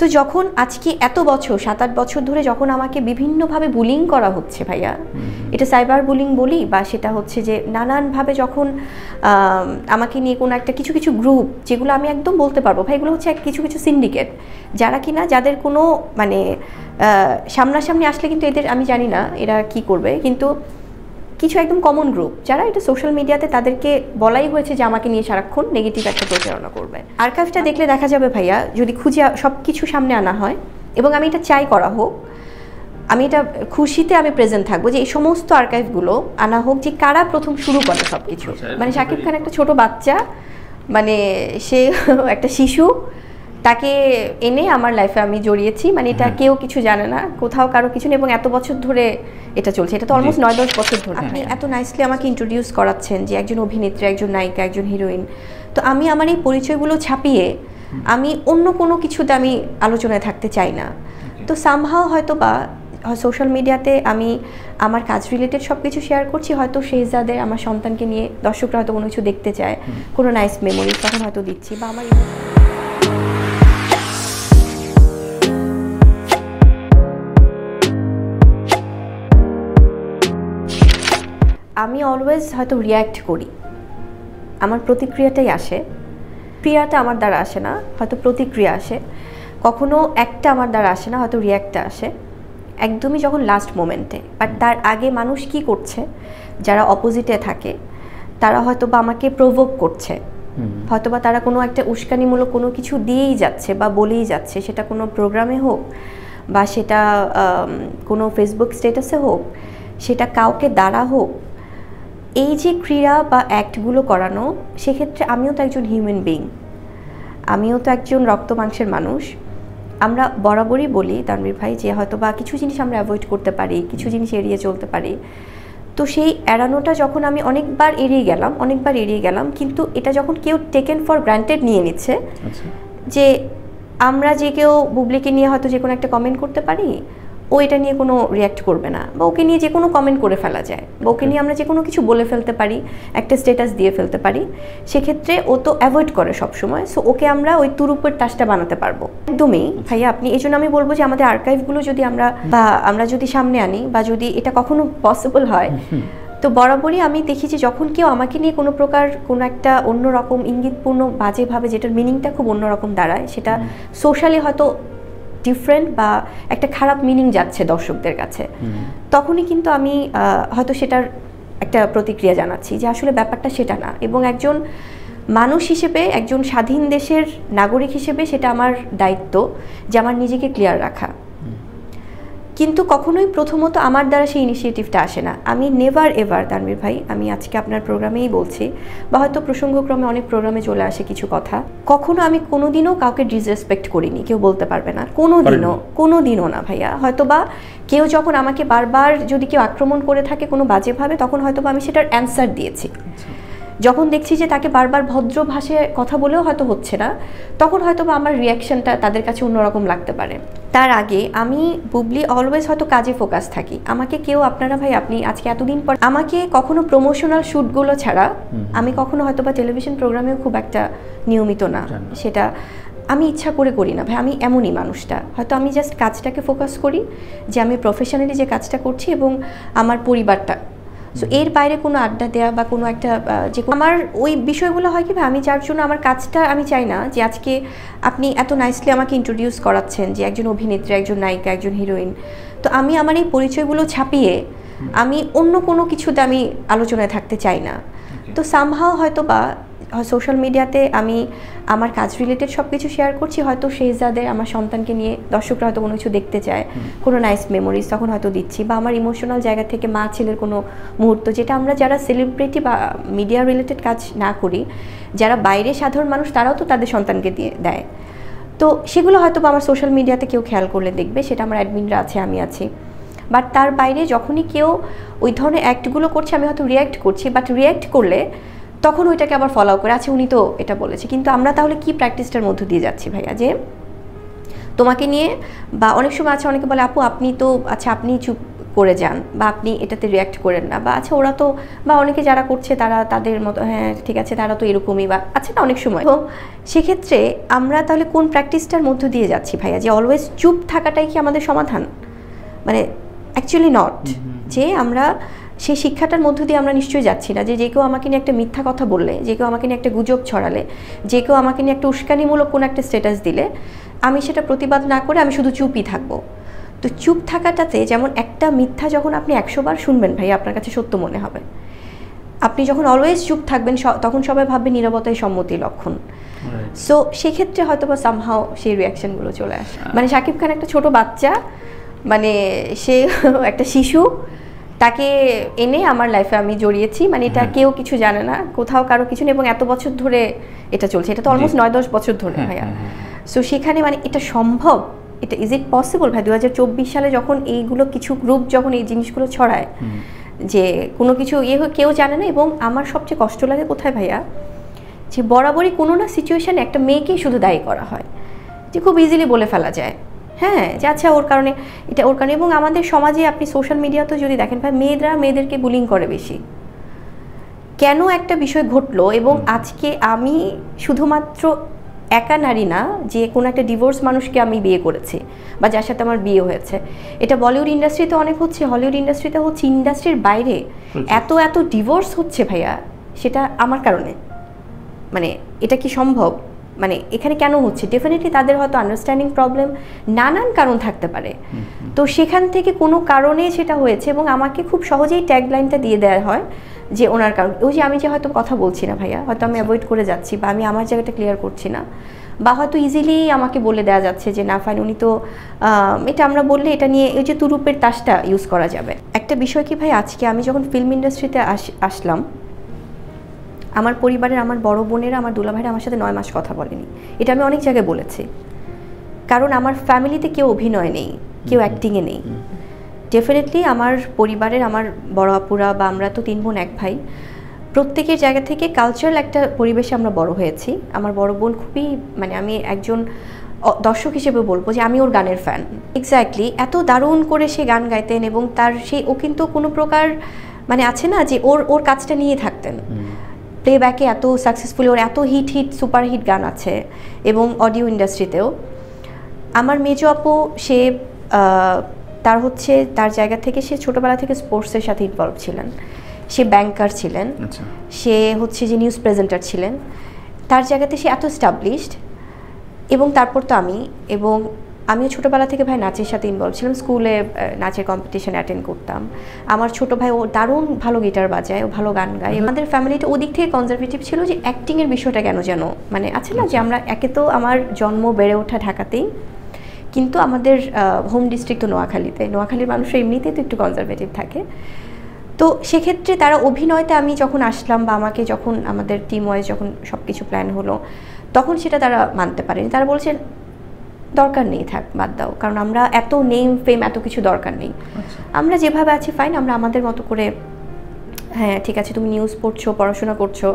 তো যখন আজকে এত বছর 7-8 বছর ধরে যখন আমাকে বিভিন্নভাবে বুলিং করা হচ্ছে ভাইয়া, এটা সাইবার বুলিং বলি বা সেটা হচ্ছে যে নানানভাবে যখন আমাকে নিয়ে কোনো একটা কিছু কিছু গ্রুপ, যেগুলো আমি একদম বলতে পারবো ভাই এগুলো হচ্ছে কিছু কিছু সিন্ডিকেট, যারা কিনা যাদের কোনো মানে সামনাসামনি আসলে কিন্তু এদের আমি জানি না এরা কি করবে, কিন্তু কিছু একদম কমন গ্রুপ যারা এটা সোশ্যাল মিডিয়াতে তাদেরকে বলাই হয়েছে যে আমাকে নিয়ে সারাক্ষণ নেগেটিভ একটা প্রচারণা করবে। আর্কাইভটা দেখলে দেখা যাবে ভাইয়া, যদি খুঁজে সব কিছু সামনে আনা হয়, এবং আমি এটা চাই করা হোক, আমি এটা খুশিতে আমি প্রেজেন্ট থাকবো যে এই সমস্ত আর্কাইভগুলো আনা হোক, যে কারা প্রথম শুরু করে সব কিছু। মানে শাকিব খান একটা ছোট বাচ্চা, মানে সে একটা শিশু, তাকে এনে আমার লাইফে আমি জড়িয়েছি, মানে এটা কেউ কিছু জানে না, কোথাও কারো কিছু নেই, এবং এত বছর ধরে এটা চলছে, এটা তো অলমোস্ট 9-10 বছর ধরে। আপনি এত নাইসলি আমাকে ইন্ট্রোডিউস করাচ্ছেন যে একজন অভিনেত্রী, একজন নায়িকা, একজন হিরোইন, তো আমি আমার এই পরিচয়গুলো ছাপিয়ে আমি অন্য কোনো কিছুতে আমি আলোচনায় থাকতে চাই না। তো সামহাও হয়তো বা সোশ্যাল মিডিয়াতে আমি আমার কাজ রিলেটেড সব কিছু শেয়ার করছি, হয়তো শেহজাদের আমার সন্তানকে নিয়ে দর্শকরা হয়তো কোনো কিছু দেখতে চায়, কোনো নাইস মেমোরিজ তখন হয়তো দিচ্ছি, বা আমার আমি অলওয়েজ হয়তো রিয়্যাক্ট করি, আমার প্রতিক্রিয়াটাই আসে, ক্রিয়াটা আমার দ্বারা আসে না, হয়তো প্রতিক্রিয়া আসে, কখনো একটা আমার দ্বারা আসে না, হয়তো রিয়্যাক্টটা আসে একদমই যখন লাস্ট মোমেন্টে। বাট তার আগে মানুষ কি করছে, যারা অপোজিটে থাকে তারা হয়তো বা আমাকে প্রভোক করছে, হয়তো বা তারা কোনো একটা উস্কানিমূলক কোনো কিছু দিয়েই যাচ্ছে বা বলেই যাচ্ছে, সেটা কোনো প্রোগ্রামে হোক বা সেটা কোনো ফেসবুক স্ট্যাটাসে হোক, সেটা কাউকে দ্বারা হোক, এই যে ক্রিয়া বা অ্যাক্টগুলো করানো, সেক্ষেত্রে আমিও তো একজন হিউম্যান বিং, আমিও তো একজন রক্ত মাংসের মানুষ। আমরা বরাবরই বলি তানভীর ভাই যে হয়তো বা কিছু জিনিস আমরা অ্যাভয়েড করতে পারি, কিছু জিনিস এড়িয়ে চলতে পারি। তো সেই এড়ানোটা যখন আমি অনেকবার এড়িয়ে গেলাম, কিন্তু এটা যখন কেউ টেকেন ফর গ্রান্টেড নিয়ে নিচ্ছে, যে আমরা যে কেউ বুবলিকে নিয়ে হয়তো যে কোনো একটা কমেন্ট করতে পারি, ও এটা নিয়ে কোনো রিয়্যাক্ট করবে না, বা ওকে নিয়ে যে কোনো কমেন্ট করে ফেলা যায়, বা ওকে নিয়ে আমরা যে কোনো কিছু বলে ফেলতে পারি, একটা স্ট্যাটাস দিয়ে ফেলতে পারি, সেক্ষেত্রে ও তো অ্যাভয়েড করে সবসময়। সো ওকে আমরা ওই তুরুপের তাসটা বানাতে পারবো একদমই ভাইয়া। আপনি এই জন্য আমি বলবো যে আমাদের আর্কাইভগুলো যদি আমরা যদি সামনে আনি, বা যদি এটা কখনো পসিবল হয়, তো বরাবরই আমি দেখি যে যখন কেউ আমাকে নিয়ে কোনো প্রকার কোনো একটা অন্যরকম ইঙ্গিতপূর্ণ বাজেভাবে, যেটার মিনিংটা খুব অন্যরকম দাঁড়ায়, সেটা সোশ্যালি হয়তো ডিফারেন্ট বা একটা খারাপ মিনিং যাচ্ছে দর্শকদের কাছে, তখনই কিন্তু আমি হয়তো সেটার একটা প্রতিক্রিয়া জানাচ্ছি যে আসলে ব্যাপারটা সেটা না, এবং একজন মানুষ হিসেবে, একজন স্বাধীন দেশের নাগরিক হিসেবে সেটা আমার দায়িত্ব যে আমার নিজেকে ক্লিয়ার রাখা। কিন্তু কখনোই প্রথমত আমার দ্বারা সেই ইনিশিয়েটিভটা আসে না। আমি নেভার এভার তানভীর ভাই, আমি আজকে আপনার প্রোগ্রামেই বলছি, বা হয়তো প্রসঙ্গক্রমে অনেক প্রোগ্রামে চলে আসে কিছু কথা, কখনো আমি কোনোদিনও কাউকে ডিসরেসপেক্ট করিনি, কেউ বলতে পারবে না, কোনোদিনও না ভাইয়া। হয়তো বা কেউ যখন আমাকে বারবার যদি কেউ আক্রমণ করে থাকে কোনো বাজেভাবে, তখন হয়তো বা আমি সেটার অ্যান্সার দিয়েছি। যখন দেখছি যে তাকে বারবার ভদ্র ভাষায় কথা বলেও হয়তো হচ্ছে না, তখন হয়তো বা আমার রিয়াকশনটা তাদের কাছে অন্যরকম লাগতে পারে। তার আগে আমি বুবলি অলওয়েজ হয়তো কাজে ফোকাস থাকি। আমাকে কেউ, আপনারা ভাই আপনি আজকে এতদিন পর আমাকে কখনো প্রমোশনাল শ্যুটগুলো ছাড়া আমি কখনো হয়তো বা টেলিভিশন প্রোগ্রামেও খুব একটা নিয়মিত না, সেটা আমি ইচ্ছা করে করি না ভাই, আমি এমনই মানুষটা। হয়তো আমি জাস্ট কাজটাকে ফোকাস করি যে আমি প্রফেশনালি যে কাজটা করছি এবং আমার পরিবারটা, সো এর বাইরে কোনো আড্ডা দেওয়া বা কোনো একটা যে আমার ওই বিষয়গুলো হয় কি ভাই, আমি যার জন্য আমার কাজটা আমি চাই না যে আজকে আপনি এত নাইসলি আমাকে ইন্ট্রোডিউস করাচ্ছেন যে একজন অভিনেত্রী, একজন নায়িকা, একজন হিরোইন, তো আমি আমার এই পরিচয়গুলো ছাপিয়ে আমি অন্য কোনো কিছুতে আমি আলোচনায় থাকতে চাই না। তো সামহাও হয়তো বা সোশ্যাল মিডিয়াতে আমি আমার কাজ রিলেটেড সব কিছু শেয়ার করছি, হয়তো শেহজাদের আমার সন্তানকে নিয়ে দর্শকরা হয়তো কোনো কিছু দেখতে চায়, কোনো নাইস মেমোরিজ তখন হয়তো দিচ্ছি, বা আমার ইমোশনাল জায়গা থেকে মা ছেলের কোনো মুহূর্ত, যেটা আমরা যারা সেলিব্রিটি বা মিডিয়া রিলেটেড কাজ না করি, যারা বাইরে সাধারণ মানুষ, তারাও তো তাদের সন্তানকে দিয়ে দেয়, তো সেগুলো হয়তো বা আমার সোশ্যাল মিডিয়াতে কেউ খেয়াল করলে দেখবে, সেটা আমার অ্যাডমিনরা আছে, আমি আছি। বাট তার বাইরে যখনই কেউ ওই ধরনের অ্যাক্টগুলো করছে, আমি হয়তো রিয়্যাক্ট করছি, বাট রিয়্যাক্ট করলে তখন ওইটাকে আবার ফলো করে, আচ্ছা উনি তো এটা বলেছে, কিন্তু আমরা তাহলে কি প্র্যাকটিসটার মধ্য দিয়ে যাচ্ছি ভাইয়া, যে তোমাকে নিয়ে, বা অনেক সময় আছে অনেকে বলে আপু আপনি তো, আচ্ছা আপনি চুপ করে যান বা আপনি এটাতে রিয়্যাক্ট করেন না, বা আচ্ছা ওরা তো, বা অনেকে যারা করছে তারা তাদের মতো হ্যাঁ ঠিক আছে তারা তো এরকমই, বা আচ্ছা না অনেক সময়। তো সেক্ষেত্রে আমরা তাহলে কোন প্র্যাকটিসটার মধ্য দিয়ে যাচ্ছি ভাইয়া, যে অলওয়েজ চুপ থাকাটাই কি আমাদের সমাধান? মানে অ্যাকচুয়ালি নট। যে আমরা সেই শিক্ষাটার মধ্য দিয়ে আমরা নিশ্চয়ই যাচ্ছি না যে কেউ আমাকে নিয়ে একটা মিথ্যা কথা বললে, যে কেউ আমাকে নিয়ে একটা গুজব ছড়ালে, যে কেউ আমাকে নিয়ে একটা উস্কানিমূলক কোনো একটা স্ট্যাটাস দিলে আমি সেটা প্রতিবাদ না করে আমি শুধু চুপই থাকবো। তো চুপ থাকাটাতে যেমন একটা মিথ্যা যখন আপনি 100 বার শুনবেন ভাই আপনার কাছে সত্য মনে হবে। আপনি যখন অলওয়েজ চুপ থাকবেন তখন সবাই ভাববে নীরবতাই সম্মতির লক্ষণ। সো সেক্ষেত্রে হয়তো বা সামহাও সেই রিয়াকশনগুলো চলে আসে। মানে শাকিব খান একটা ছোট বাচ্চা, মানে সে একটা শিশু, তাকে এনে আমার লাইফে আমি জড়িয়েছি, মানে এটা কেউ কিছু জানে না, কোথাও কারো কিছু নেই, এবং এত বছর ধরে এটা চলছে, এটা তো অলমোস্ট 9-10 বছর ধরে ভাইয়া। সো সেখানে মানে এটা সম্ভব, এটা ইজ ইট পসিবল ভাই? 2024 সালে যখন এইগুলো কিছু গ্রুপ যখন এই জিনিসগুলো ছড়ায় যে কোনো কিছু কেউ জানে না, এবং আমার সবচেয়ে কষ্ট লাগে কোথায় ভাইয়া, যে বরাবরই কোনো না সিচুয়েশানে একটা মেয়েকেই শুধু দায়ী করা হয়, যে খুব ইজিলি বলে ফেলা যায় হ্যাঁ যে আচ্ছা ওর কারণে এটা, ওর কারণে। এবং আমাদের সমাজে আপনি সোশ্যাল মিডিয়াতেও যদি দেখেন ভাই, মেয়েদেরকে বুলিং করে বেশি। কেন একটা বিষয় ঘটলো, এবং আজকে আমি শুধুমাত্র একা নারী না, যে কোনো একটা ডিভোর্স মানুষকে আমি বিয়ে করেছি বা যার সাথে আমার বিয়ে হয়েছে, এটা বলিউড ইন্ডাস্ট্রিতে অনেক হচ্ছে, হলিউড ইন্ডাস্ট্রিতে হচ্ছে, ইন্ডাস্ট্রির বাইরে এত ডিভোর্স হচ্ছে ভাইয়া, সেটা আমার কারণে। মানে এটা কি সম্ভব? মানে এখানে কেন হচ্ছে? ডেফিনেটলি তাদের হয়তো আন্ডারস্ট্যান্ডিং প্রবলেম, নানান কারণ থাকতে পারে। তো সেখান থেকে কোনো কারণে সেটা হয়েছে, এবং আমাকে খুব সহজেই ট্যাগলাইনটা দিয়ে দেওয়া হয় যে ওনার কারণ। ওই যে আমি যে হয়তো কথা বলছি না ভাইয়া, হয়তো আমি অ্যাভয়েড করে যাচ্ছি, বা আমি আমার জায়গাটা ক্লিয়ার করছি না, বা হয়তো ইজিলি আমাকে বলে দেওয়া যাচ্ছে যে না ফাইন উনি তো এটা আমরা বললে এটা নিয়ে ওই যে তুরুপের তাসটা ইউজ করা যাবে। একটা বিষয় কি ভাই, আজকে আমি যখন ফিল্ম ইন্ডাস্ট্রিতে আসলাম, আমার পরিবারের আমার বড় বোনেরা, আমার দুলাভাইরা আমার সাথে 9 মাস কথা বলেনি। এটা আমি অনেক জায়গায় বলেছি, কারণ আমার ফ্যামিলিতে কেউ অভিনয় নেই, কেউ অ্যাক্টিংয়ে নেই। ডেফিনেটলি আমার পরিবারের আমার বড় আপুরা বা আমরা তো 3 বোন 1 ভাই, প্রত্যেকের জায়গা থেকে কালচারাল একটা পরিবেশে আমরা বড় হয়েছি। আমার বড় বোন খুবই, মানে আমি একজন দর্শক হিসেবে বলবো যে আমি ওর গানের ফ্যান। এক্স্যাক্টলি এত দারুণ করে সে গান গাইতেন, এবং তার ও কিন্তু কোনো প্রকার মানে আছে না যে ওর কাজটা নিয়ে থাকতেন। প্লেব্যাকে এত সাকসেসফুলি ওর এত হিট সুপার হিট গান আছে, এবং অডিও ইন্ডাস্ট্রিতেও। আমার মেজো আপু সে তার হচ্ছে তার জায়গা থেকে সে ছোটোবেলা থেকে স্পোর্টসের সাথে ইনভলভ ছিলেন, সে ব্যাংকার ছিলেন, সে হচ্ছে যে নিউজ প্রেজেন্টার ছিলেন, তার জায়গাতে সে এত এস্টাবলিশড। এবং তারপর তো আমিও ছোটোবেলা থেকে ভাই নাচের সাথে ইনভলভ ছিলাম, স্কুলে নাচের কম্পিটিশন অ্যাটেন্ড করতাম। আমার ছোটো ভাই ও দারুণ ভালো গিটার বাজায়, ও ভালো গান গায়। আমাদের ফ্যামিলিটা ওদিক থেকে কনজারভেটিভ ছিল, যে অ্যাক্টিংয়ের বিষয়টা কেন যেন মানে আছে না, যে আমরা একে তো আমার জন্ম বেড়ে ওঠা ঢাকাতেই, কিন্তু আমাদের হোম ডিস্ট্রিক্ট তো নোয়াখালীর মানুষরা এমনিতেই তো একটু কনজারভেটিভ থাকে। তো সেক্ষেত্রে তারা অভিনয়তে আমি যখন আসলাম, বা আমাকে যখন আমাদের টিম ওয়াইজ যখন সব কিছু প্ল্যান হলো, তখন সেটা তারা মানতে পারেনি। তারা বলছেন দরকার নেই, থাক বাদ দাও, কারণ আমরা এত নেম ফেম এত কিছু দরকার নেই, আমরা যেভাবে আছি ফাইন, আমরা আমাদের মতো করে। হ্যাঁ ঠিক আছে, তুমি নিউজ পড়ছো, পড়াশোনা করছো,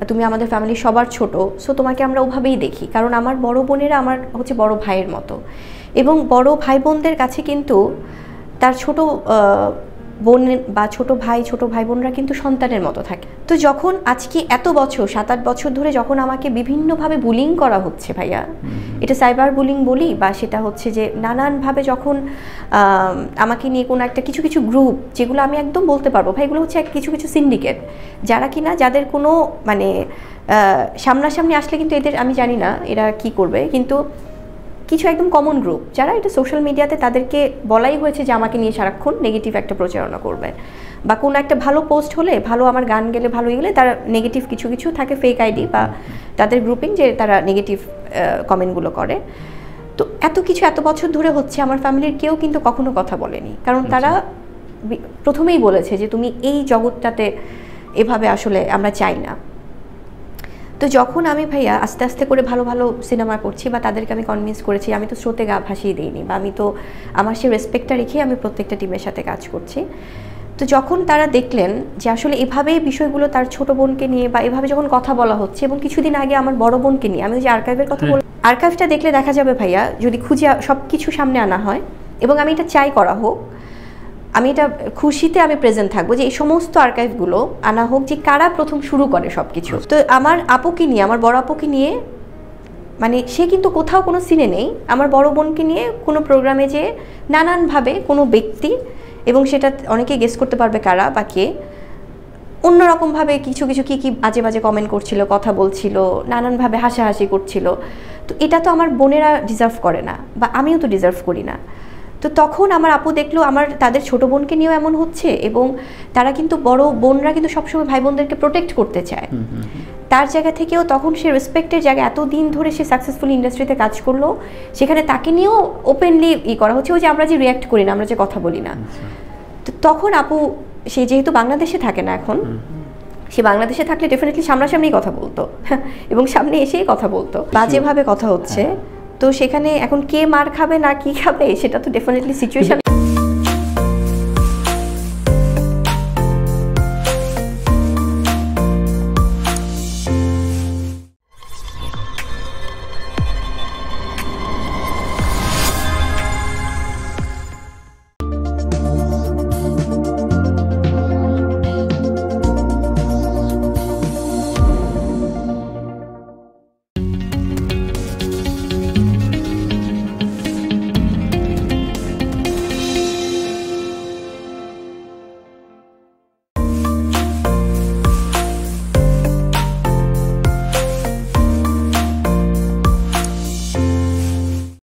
তুমি আমাদের ফ্যামিলি সবার ছোট, সো তোমাকে আমরা ওভাবেই দেখি। কারণ আমার বড় বোনেরা আমার হচ্ছে বড় ভাইয়ের মতো, এবং বড় ভাই বোনদের কাছে কিন্তু তার ছোট বোন বা ছোট ভাই বোনরা কিন্তু সন্তানের মতো থাকে। তো যখন আজকে এত বছর 7-8 বছর ধরে যখন আমাকে বিভিন্নভাবে বুলিং করা হচ্ছে ভাইয়া, এটা সাইবার বুলিং বলি, বা সেটা হচ্ছে যে নানানভাবে যখন আমাকে নিয়ে কোনো একটা কিছু গ্রুপ, যেগুলো আমি একদম বলতে পারবো ভাই এগুলো হচ্ছে কিছু সিন্ডিকেট, যারা কিনা যাদের কোনো মানে সামনাসামনি আসলে কিন্তু এদের আমি জানি না এরা কি করবে, কিন্তু কিছু একদম কমন গ্রুপ যারা এটা সোশ্যাল মিডিয়াতে তাদেরকে বলাই হয়েছে যে আমাকে নিয়ে সারাক্ষণ নেগেটিভ একটা প্রচারণা করবে, বা কোনো একটা ভালো পোস্ট হলে, ভালো আমার গান গেলে, ভালো গেলে তারা নেগেটিভ কিছু থাকে, ফেক আইডি বা তাদের গ্রুপিং, যে তারা নেগেটিভ কমেন্টগুলো করে। তো এত বছর ধরে হচ্ছে, আমার ফ্যামিলির কেউ কিন্তু কখনো কথা বলেনি, কারণ তারা প্রথমেই বলেছে যে তুমি এই জগৎটাতে এভাবে আসলে আমরা চাই না। তো যখন আমি ভাইয়া আস্তে আস্তে করে ভালো ভালো সিনেমা করছি, বা তাদেরকে আমি কনভিন্স করেছি, আমি তো স্রোতে গা ভাসিয়ে দিইনি, বা আমি তো আমার সেই রেসপেক্টটা রেখে আমি প্রত্যেকটা টিমের সাথে কাজ করছি। তো যখন তারা দেখলেন যে আসলে এভাবেই বিষয়গুলো তার ছোট বোনকে নিয়ে, বা এভাবে যখন কথা বলা হচ্ছে, এবং কিছুদিন আগে আমার বড় বোনকে নিয়ে, আমি ওই যে আর্কাইভের কথা বললাম, আর্কাইভটা দেখলে দেখা যাবে ভাইয়া, যদি খুঁজে সব কিছু সামনে আনা হয়, এবং আমি এটা চাই করা হোক, আমি এটা খুশিতে আমি প্রেজেন্ট থাকবো যে এই সমস্ত আর্কাইভগুলো আনা হোক, যে কারা প্রথম শুরু করে সব কিছু। তো আমার আপুকে নিয়ে, আমার বড় আপুকে নিয়ে, মানে সে কিন্তু কোথাও কোনো সিনে নেই, আমার বড় বোনকে নিয়ে কোনো প্রোগ্রামে যে নানানভাবে কোনো ব্যক্তি, এবং সেটা অনেকে গেস করতে পারবে কারা বা কে, অন্যরকমভাবে কিছু কিছু কী বাজে বাজে কমেন্ট করছিল, কথা বলছিল, নানানভাবে হাসাহাসি করছিল। তো এটা তো আমার বোনেরা ডিজার্ভ করে না, বা আমিও তো ডিজার্ভ করি না। তো তখন আমার আপু দেখলো আমার তাদের ছোট বোনকে নিয়েও এমন হচ্ছে, এবং তারা কিন্তু বড় বোনরা কিন্তু সবসময় ভাই বোনদেরকে প্রোটেক্ট করতে চায়। তার জায়গা থেকেও তখন সে রেসপেক্টের জায়গায় এতদিন ধরে সে সাকসেসফুলি ইন্ডাস্ট্রিতে কাজ করলো, সেখানে তাকে নিয়েও ওপেনলি করা হচ্ছে, ওই যে আমরা যে রিয়্যাক্ট করি না, আমরা যে কথা বলি না। তো তখন আপু, সে যেহেতু বাংলাদেশে থাকে না এখন, সে বাংলাদেশে থাকলে ডেফিনেটলি সামনাসামনি কথা বলতো এবং সামনে এসেই কথা বলতো। বাজেভাবে কথা হচ্ছে, তো সেখানে এখন কে মার খাবে না কি খাবে সেটা তো ডেফিনেটলি সিচুয়েশন